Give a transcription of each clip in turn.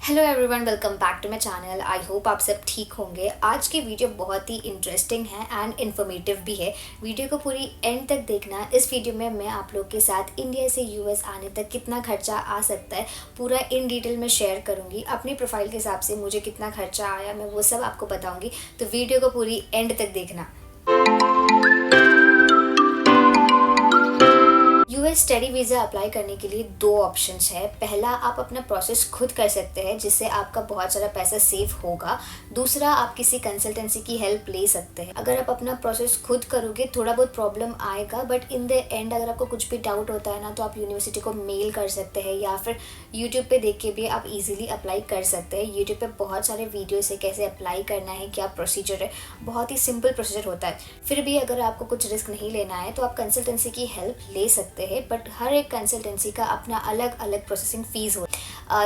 Hello everyone, welcome back to my channel. I hope आप सब ठीक होंगे। आज की वीडियो बहुत ही इंटरेस्टिंग है एंड इन्फॉर्मेटिव भी है। वीडियो को पूरी एंड तक देखना। इस वीडियो में मैं आप लोग के साथ इंडिया से यूएस आने तक कितना खर्चा आ सकता है पूरा इन डिटेल में शेयर करूंगी। अपनी प्रोफाइल के हिसाब से मुझे कितना खर्चा आया मैं वो सब आपको बताऊंगी, तो वीडियो को पूरी एंड तक देखना। यूएस स्टडी वीज़ा अप्लाई करने के लिए दो ऑप्शंस है। पहला, आप अपना प्रोसेस खुद कर सकते हैं जिससे आपका बहुत सारा पैसा सेव होगा। दूसरा, आप किसी कंसल्टेंसी की हेल्प ले सकते हैं। अगर आप अपना प्रोसेस खुद करोगे थोड़ा बहुत प्रॉब्लम आएगा, बट इन द एंड अगर आपको कुछ भी डाउट होता है ना तो आप यूनिवर्सिटी को मेल कर सकते हैं या फिर यूट्यूब पे देख के भी आप इजीली अप्लाई कर सकते हैं। यूट्यूब पे बहुत सारे वीडियोस है कैसे अप्लाई करना है, क्या प्रोसीजर है। बहुत ही सिंपल प्रोसीजर होता है। फिर भी अगर आपको कुछ रिस्क नहीं लेना है तो आप कंसल्टेंसी की हेल्प ले सकते हैं, बट हर एक कंसल्टेंसी का अपना अलग अलग प्रोसेसिंग फ़ीस हो।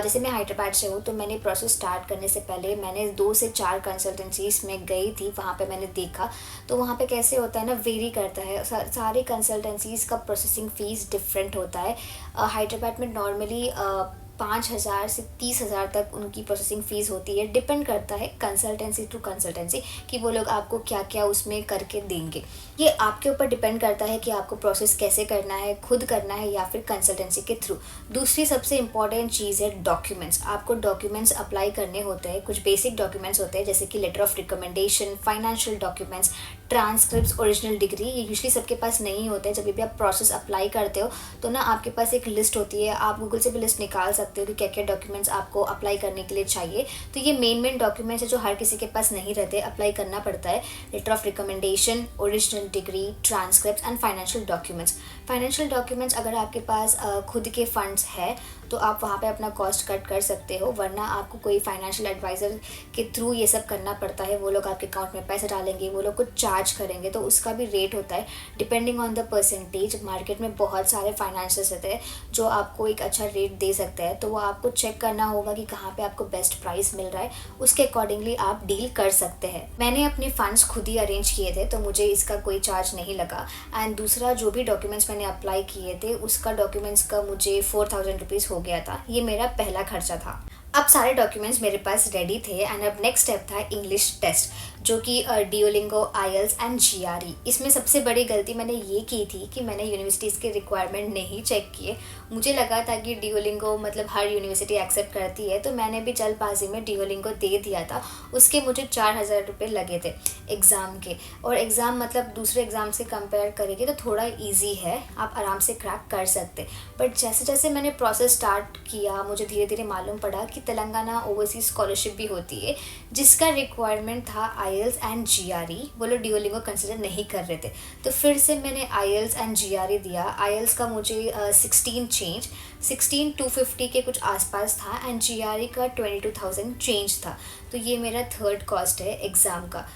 जैसे मैं हैदराबाद से हूँ तो मैंने प्रोसेस स्टार्ट करने से पहले मैंने 2 से 4 कंसल्टेंसीज में गई थी। वहाँ पे मैंने देखा तो वहाँ पे कैसे होता है ना, वेरी करता है। सारे कंसल्टेंसीज का प्रोसेसिंग फ़ीस डिफरेंट होता है। हैदराबाद में नॉर्मली 5,000 से 30,000 तक उनकी प्रोसेसिंग फ़ीस होती है। डिपेंड करता है कंसल्टेंसी टू कंसल्टेंसी कि वो लोग आपको क्या क्या उसमें करके देंगे। ये आपके ऊपर डिपेंड करता है कि आपको प्रोसेस कैसे करना है, खुद करना है या फिर कंसल्टेंसी के थ्रू। दूसरी सबसे इम्पॉर्टेंट चीज़ है डॉक्यूमेंट्स। आपको डॉक्यूमेंट्स अप्लाई करने होते हैं। कुछ बेसिक डॉक्यूमेंट्स होते हैं जैसे कि letter of recommendation, financial documents, transcripts, original degree. ये यूजली सबके पास नहीं होते हैं। जब भी आप प्रोसेस अप्लाई करते हो तो ना आपके पास एक लिस्ट होती है। आप गूगल से भी लिस्ट निकाल सकते हो कि क्या क्या डॉक्यूमेंट्स आपको अप्लाई करने के लिए चाहिए। तो ये मेन डॉक्यूमेंट्स है जो हर किसी के पास नहीं रहते, अप्लाई करना पड़ता है। Letter of recommendation, original degree, transcripts and financial documents. Financial documents अगर आपके पास खुद के फंड्स है तो आप वहाँ पे अपना कॉस्ट कट कर सकते हो, वरना आपको कोई फाइनेंशियल एडवाइज़र के थ्रू ये सब करना पड़ता है। वो लोग आपके अकाउंट में पैसे डालेंगे, वो लोग कुछ चार्ज करेंगे, तो उसका भी रेट होता है depending on the percentage. Market में बहुत सारे फाइनेंसर्स रहते हैं जो आपको एक अच्छा रेट दे सकते हैं, तो वो आपको चेक करना होगा कि कहाँ पे आपको बेस्ट प्राइस मिल रहा है, उसके अकॉर्डिंगली आप डील कर सकते हैं। मैंने अपने फंड्स खुद ही अरेंज किए थे तो मुझे इसका कोई चार्ज नहीं लगा। एंड दूसरा, जो भी डॉक्यूमेंट्स मैंने अप्लाई किए थे उसका डॉक्यूमेंट्स का मुझे 4,000 रुपीज़ हो गया था। ये मेरा पहला खर्चा था। अब सारे डॉक्यूमेंट्स मेरे पास रेडी थे एंड अब नेक्स्ट स्टेप था इंग्लिश टेस्ट, जो कि डिओलिंगो, आईएल्स एंड जीआरई। इसमें सबसे बड़ी गलती मैंने ये की थी कि मैंने यूनिवर्सिटीज़ के रिक्वायरमेंट नहीं चेक किए। मुझे लगा था कि डिओलिंगो मतलब हर यूनिवर्सिटी एक्सेप्ट करती है, तो मैंने भी जल्दबाजी में डिओलिंगो दे दिया था। उसके मुझे 4,000 रुपये लगे थे एग्ज़ाम के। और एग्ज़ाम मतलब दूसरे एग्ज़ाम से कंपेयर करेंगे तो थोड़ा ईजी है, आप आराम से क्रैक कर सकते। बट जैसे जैसे मैंने प्रोसेस स्टार्ट किया मुझे धीरे धीरे मालूम पड़ा कि तेलंगाना ओवरसीज स्कॉलरशिप भी होती है जिसका रिक्वायरमेंट था आईएल्स एंड जीआरई। वो लोग डिओलिंगो कंसिडर नहीं कर रहे थे, तो फिर से मैंने आईएल्स एंड जीआरई दिया। आईएल्स का मुझे 16,250 के कुछ आसपास था एंड जीआरई का 22,000 चेंज था। तो ये मेरा थर्ड कॉस्ट है एग्ज़ाम का।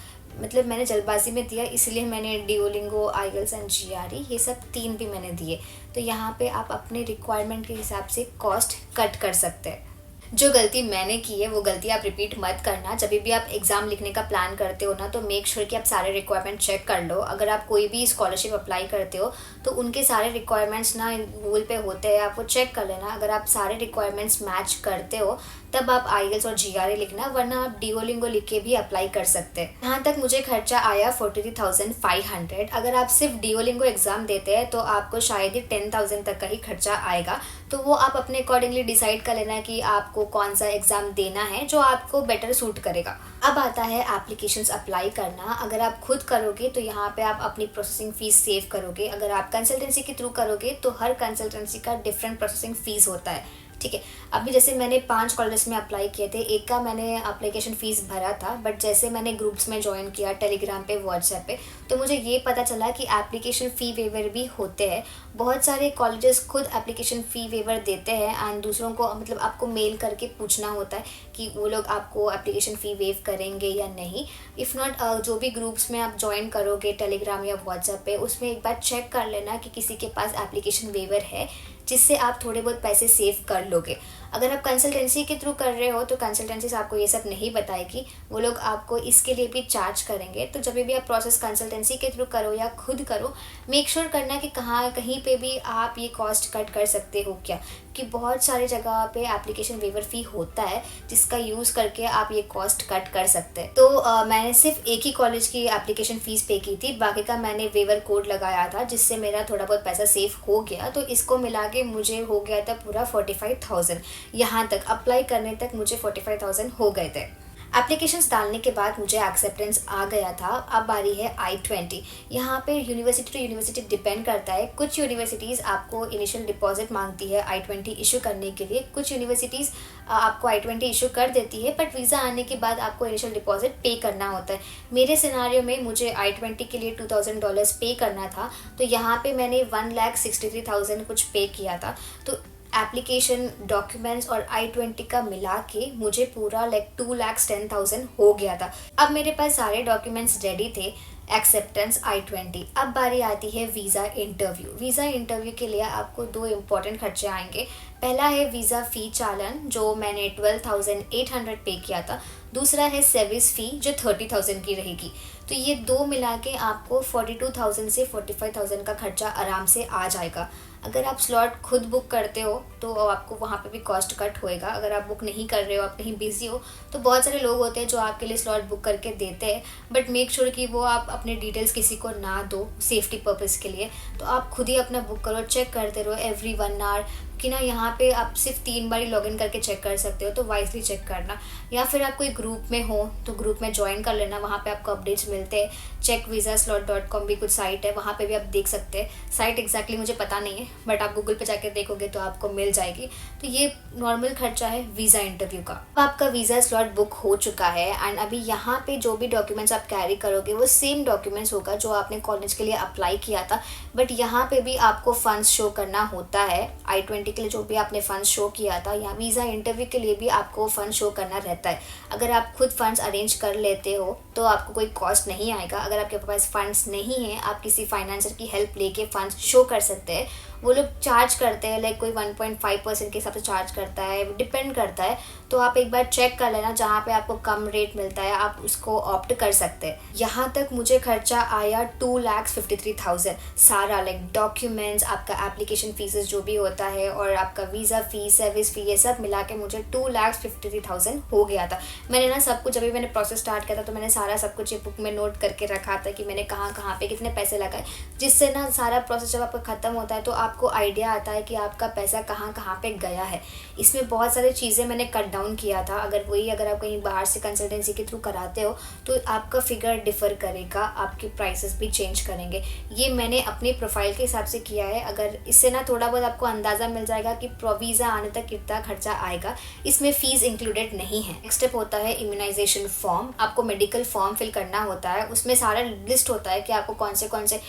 मतलब मैंने जल्दबाजी में दिया, इसलिए मैंने डिओलिंगो, आईएल्स एंड जीआरई ये सब 3 भी मैंने दिए। तो यहाँ पे आप अपने रिक्वायरमेंट के हिसाब से कॉस्ट कट कर सकते हैं। जो गलती मैंने की है वो गलती आप रिपीट मत करना। जब भी आप एग्ज़ाम लिखने का प्लान करते हो ना तो मेक श्योर कि आप सारे रिक्वायरमेंट चेक कर लो। अगर आप कोई भी स्कॉलरशिप अप्लाई करते हो तो उनके सारे रिक्वायरमेंट्स ना गूगल पे होते हैं, आप वो चेक कर लेना। अगर आप सारे रिक्वायरमेंट्स मैच करते हो तब आप आईएल्स और जीआरई लिखना, वरना आप डिओलिंगो लिख के भी अप्लाई कर सकते हैं। यहाँ तक मुझे खर्चा आया 43,500। अगर आप सिर्फ डिओलिंगो एग्ज़ाम देते हैं तो आपको शायद ही 10,000 तक का ही खर्चा आएगा। तो वो आप अपने अकॉर्डिंगली डिसाइड कर लेना कि आपको कौन सा एग्ज़ाम देना है जो आपको बेटर सूट करेगा। अब आता है एप्लीकेशंस अप्लाई करना। अगर आप खुद करोगे तो यहाँ पे आप अपनी प्रोसेसिंग फ़ीस सेव करोगे। अगर आप कंसल्टेंसी के थ्रू करोगे तो हर कंसल्टेंसी का डिफरेंट प्रोसेसिंग फ़ीस होता है, ठीक है। अभी जैसे मैंने 5 कॉलेजेस में अप्लाई किए थे, एक का मैंने एप्लीकेशन फ़ीस भरा था, बट जैसे मैंने ग्रुप्स में ज्वाइन किया टेलीग्राम पे, व्हाट्सएप पे, तो मुझे ये पता चला कि एप्लीकेशन फ़ी वेवर भी होते हैं। बहुत सारे कॉलेजेस खुद एप्लीकेशन फ़ी वेवर देते हैं एंड दूसरों को मतलब आपको मेल करके पूछना होता है कि वो लोग आपको एप्लीकेशन फ़ी वेव करेंगे या नहीं। इफ़ नॉट, जो भी ग्रुप्स में आप ज्वाइन करोगे टेलीग्राम या व्हाट्सएप पे, उसमें एक बार चेक कर लेना कि किसी के पास एप्लीकेशन वेवर है, जिससे आप थोड़े बहुत पैसे सेव कर लोगे। अगर आप कंसल्टेंसी के थ्रू कर रहे हो तो कंसल्टेंसीज आपको ये सब नहीं बताएगी, वो लोग आपको इसके लिए भी चार्ज करेंगे। तो जब भी आप प्रोसेस कंसल्टेंसी के थ्रू करो या खुद करो, मेक श्योर करना कि कहीं पे भी आप ये कॉस्ट कट कर सकते हो क्या, कि बहुत सारी जगह पे एप्लीकेशन वेवर फ़ी होता है जिसका यूज़ करके आप ये कॉस्ट कट कर सकते हैं। तो मैंने सिर्फ एक ही कॉलेज की एप्लीकेशन फ़ीस पे की थी, बाकी का मैंने वेवर कोड लगाया था जिससे मेरा थोड़ा बहुत पैसा सेव हो गया। तो इसको मिला के मुझे हो गया था पूरा 45,000। यहाँ तक अप्लाई करने तक मुझे 45,000 हो गए थे। एप्लीकेशंस डालने के बाद मुझे एक्सेप्टेंस आ गया था। अब बारी है I-20। यहाँ पे यूनिवर्सिटी टू यूनिवर्सिटी डिपेंड करता है। कुछ यूनिवर्सिटीज़ आपको इनिशियल डिपॉजिट मांगती है I-20 इशू करने के लिए, कुछ यूनिवर्सिटीज़ आपको I-20 इशू कर देती है, बट वीज़ा आने के बाद आपको इनिशियल डिपॉजिट पे करना होता है। मेरे सिनारियो में मुझे I-20 के लिए $2,000 पे करना था, तो यहाँ पे मैंने 1,63,000 कुछ पे किया था। तो एप्लीकेशन, डॉक्यूमेंट्स और I-20 का मिला के मुझे पूरा 2,10,000 हो गया था। अब मेरे पास सारे डॉक्यूमेंट्स रेडी थे, एक्सेप्टेंस, I-20। अब बारी आती है वीज़ा इंटरव्यू। वीज़ा इंटरव्यू के लिए आपको 2 इम्पॉर्टेंट खर्चे आएंगे। पहला है वीज़ा फ़ी चालान, जो मैंने 12,800 पे किया था। दूसरा है सर्विस फ़ी, जो 30,000 की रहेगी। तो ये 2 मिला के आपको 42,000 से 45,000 का खर्चा आराम से आ जाएगा। अगर आप स्लॉट खुद बुक करते हो तो आपको वहाँ पे भी कॉस्ट कट होएगा। अगर आप बुक नहीं कर रहे हो, आप कहीं बिजी हो, तो बहुत सारे लोग होते हैं जो आपके लिए स्लॉट बुक करके देते हैं, बट मेक श्योर कि वो आप अपने डिटेल्स किसी को ना दो सेफ्टी पर्पज़ के लिए। तो आप खुद ही अपना बुक करो, चेक करते रहो एवरी 1 आवर कि ना यहाँ पे आप सिर्फ 3 बार ही लॉगिन करके चेक कर सकते हो, तो वाइसली चेक करना। या फिर आप कोई ग्रुप में हो तो ग्रुप में ज्वाइन कर लेना, वहाँ पे आपको अपडेट्स मिलते हैं। checkvisaslot.com भी कुछ साइट है, वहाँ पे भी आप देख सकते हैं। साइट एग्जैक्टली मुझे पता नहीं है, बट आप गूगल पे जाके देखोगे तो आपको मिल जाएगी। तो ये नॉर्मल खर्चा है वीज़ा इंटरव्यू का। अब आपका वीज़ा स्लॉट बुक हो चुका है एंड अभी यहाँ पे जो भी डॉक्यूमेंट्स आप कैरी करोगे वो सेम डॉक्यूमेंट्स होगा जो आपने कॉलेज के लिए अप्लाई किया था, बट यहाँ पे भी आपको फंड्स शो करना होता है। I-20 के लिए जो भी आपने फंड्स शो किया था, यहाँ वीज़ा इंटरव्यू के लिए भी आपको फंड शो करना रहता है। अगर आप खुद फंड्स अरेंज कर लेते हो तो आपको कोई कॉस्ट नहीं आएगा। अगर आपके पास फंड्स नहीं है, आप किसी फाइनेंसर की हेल्प लेके फंड्स शो कर सकते हैं। वो लोग चार्ज करते हैं, कोई 1.5% के हिसाब से चार्ज करता है, डिपेंड करता है। तो आप एक बार चेक कर लेना, जहाँ पे आपको कम रेट मिलता है आप उसको ऑप्ट कर सकते हैं। यहाँ तक मुझे खर्चा आया 2,53,000 सारा, डॉक्यूमेंट्स, आपका एप्लीकेशन फीसेस जो भी होता है और आपका वीज़ा फ़ी, सर्विस फ़ी, ये सब मिला के मुझे 2,53,000 हो गया था। मैंने ना सब कुछ, जब भी मैंने प्रोसेस स्टार्ट किया था तो मैंने सारा सब कुछ ये बुक में नोट करके रखा था कि मैंने कहाँ पे कितने पैसे लगाए, जिससे ना सारा प्रोसेस जब आपका ख़त्म होता है तो आपको आइडिया आता है कि आपका पैसा कहाँ पे गया है। इसमें बहुत सारी चीज़ें मैंने कट डाउन किया था। अगर आप कहीं बाहर से कंसल्टेंसी के थ्रू कराते हो तो आपका फिगर डिफ़र करेगा, आपके प्राइसेस भी चेंज करेंगे। ये मैंने अपनी प्रोफाइल के हिसाब से किया है। अगर इससे ना थोड़ा बहुत आपको अंदाज़ा मिल जाएगा कि वीज़ा आने तक कितना खर्चा आएगा। इसमें फ़ीस इंक्लूडेड नहीं है। नेक्स्ट स्टेप होता है इम्यूनाइजेशन फॉर्म। आपको मेडिकल फॉर्म फिल करना होता है, उसमें सारा लिस्ट होता है कि आपको कौन से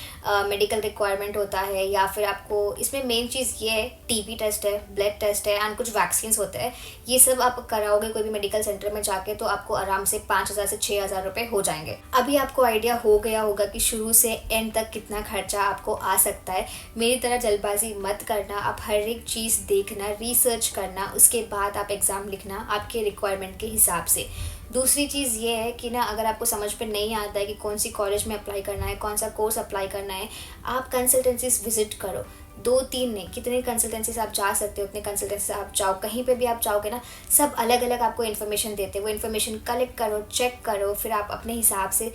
मेडिकल रिक्वायरमेंट होता है, या फिर आपको इसमें मेन चीज़ ये है TB टेस्ट है, ब्लड टेस्ट है एंड कुछ वैक्सीन्स होते हैं। ये सब आप कराओगे कोई भी मेडिकल सेंटर में जाके तो आपको आराम से 5,000 से 6,000 रुपये हो जाएंगे। अभी आपको आइडिया हो गया होगा कि शुरू से एंड तक कितना खर्चा आपको आ सकता है। मेरी तरह जल्दबाजी मत करना, आप हर एक चीज़ देखना, रिसर्च करना, उसके बाद आप एग्ज़ाम लिखना आपके रिक्वायरमेंट के हिसाब से। दूसरी चीज़ ये है कि ना, अगर आपको समझ पे नहीं आता है कि कौन सी कॉलेज में अप्लाई करना है, कौन सा कोर्स अप्लाई करना है, आप कंसल्टेंसीज विजिट करो। 2-3 नहीं, कितने कंसल्टेंसी से आप जा सकते हो उतने कंसल्टेंसी से आप जाओ। कहीं पे भी आप जाओगे ना, सब अलग अलग आपको इन्फॉर्मेशन देते हैं। वो इन्फॉर्मेशन कलेक्ट करो, चेक करो, फिर आप अपने हिसाब से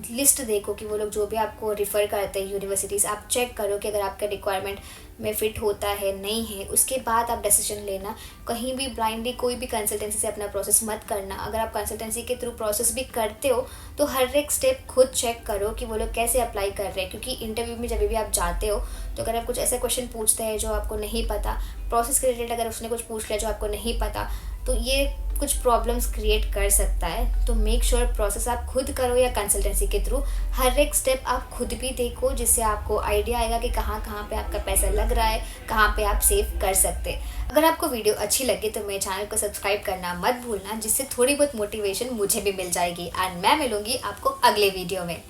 लिस्ट देखो कि वो लोग जो भी आपको रिफ़र करते हैं यूनिवर्सिटीज़, आप चेक करो कि अगर आपका रिक्वायरमेंट में फ़िट होता है नहीं है, उसके बाद आप डिसीजन लेना। कहीं भी ब्लाइंडली कोई भी कंसल्टेंसी से अपना प्रोसेस मत करना। अगर आप कंसल्टेंसी के थ्रू प्रोसेस भी करते हो तो हर एक स्टेप खुद चेक करो कि वो लोग कैसे अप्लाई कर रहे हैं, क्योंकि इंटरव्यू में जब भी आप जाते हो तो अगर आप कुछ ऐसे क्वेश्चन पूछते हैं जो आपको नहीं पता, प्रोसेस के रिलेटेड अगर उसने कुछ पूछ लिया जो आपको नहीं पता, तो ये कुछ प्रॉब्लम्स क्रिएट कर सकता है। तो मेक श्योर प्रोसेस आप खुद करो या कंसल्टेंसी के थ्रू, हर एक स्टेप आप खुद भी देखो, जिससे आपको आइडिया आएगा कि कहाँ पे आपका पैसा लग रहा है, कहाँ पे आप सेव कर सकते हैं। अगर आपको वीडियो अच्छी लगे तो मेरे चैनल को सब्सक्राइब करना मत भूलना, जिससे थोड़ी बहुत मोटिवेशन मुझे भी मिल जाएगी। एंड मैं मिलूंगी आपको अगले वीडियो में।